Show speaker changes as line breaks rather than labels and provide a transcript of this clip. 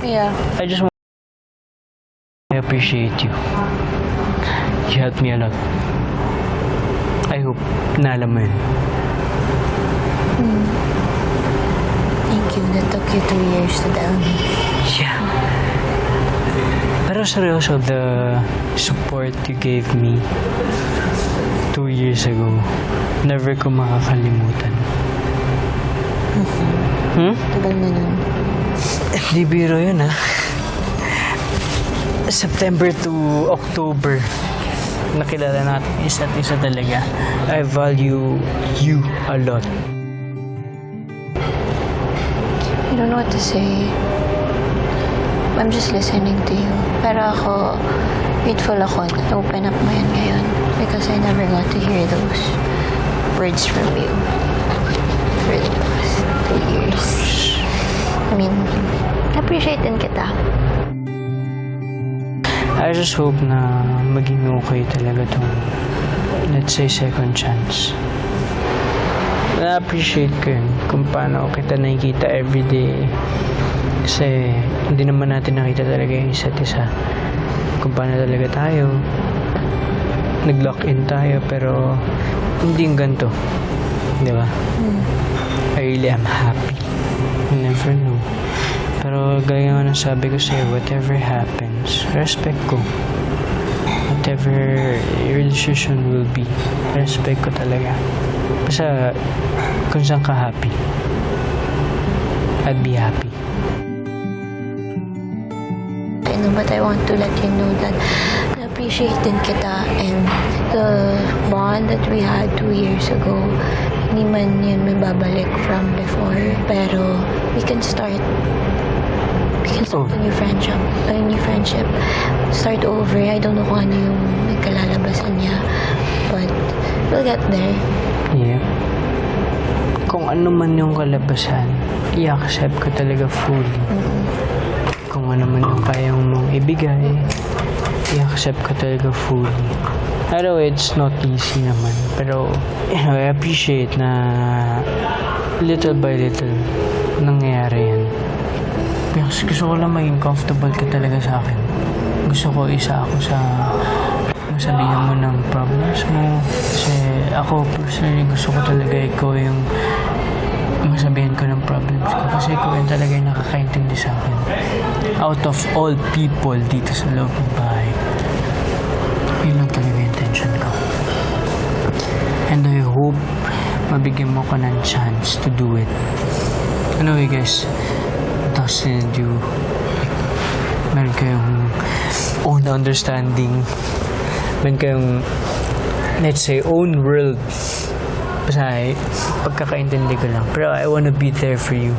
Yeah.
I appreciate you. You helped me a lot. I hope na alam mo yun.
Thank you. That took you 2 years to tell me.
Yeah. Pero seryoso, the support you gave me 2 years ago, never ko makakalimutan.
Tagal na nun.
Di biro yun, ha? September to October, nakilala natin isa't isa talaga. I value you a lot.
I don't know what to say. I'm just listening to you. Pero ako, grateful ako na open up mo yan ngayon. Because I never got to hear those words from you for the past 2 years. I mean, appreciate din kita.
I just hope na maging okay talaga tong, let's say, second chance. Na-appreciate ko yun kung paano kita nakikita everyday. Kasi hindi naman natin nakita talaga yung isa't isa. Kung paano talaga tayo. Nag-lock in tayo pero hindi yung ganito. Di ba? I really am happy. You never know. Pero gaya nga ng sabi ko sa'yo, whatever happens, respect ko. Whatever your decision will be, respect ko talaga. Basta kung saan ka happy, I'd be happy.
I know, but I want to let you know that na-appreciate din kita and the bond that we had 2 years ago, hindi man yun may babalik from before, pero we can start a new friendship, start over. I don't know kung ano yung nagkalalabasan niya, but we'll get there.
Yeah. Kung ano man yung kalabasan, i-accept ko talaga fully. Kung ano man yung kayang mong ibigay, i-accept ko talaga fully. I know it's not easy naman, pero I appreciate na little by little nangyayari yan. Kasi gusto ko lang maging comfortable ka talaga sa akin. Gusto ko isa ako sa masabihan mo ng problems mo. Kasi ako personally gusto ko talaga ikaw yung masabihan ko ng problems ko. Kasi ikaw yung talaga yung nakakaintindi sa akin. Out of all people dito sa loob ng bahay. Yun lang talaga yung intention ko. And I hope mabigyan mo ko ng chance to do it. Anyway guys, Dustin and you, meron kayong own understanding, meron kayong, let's say, own world. Basta pagkakaintindi ko lang. Pero I wanna be there for you.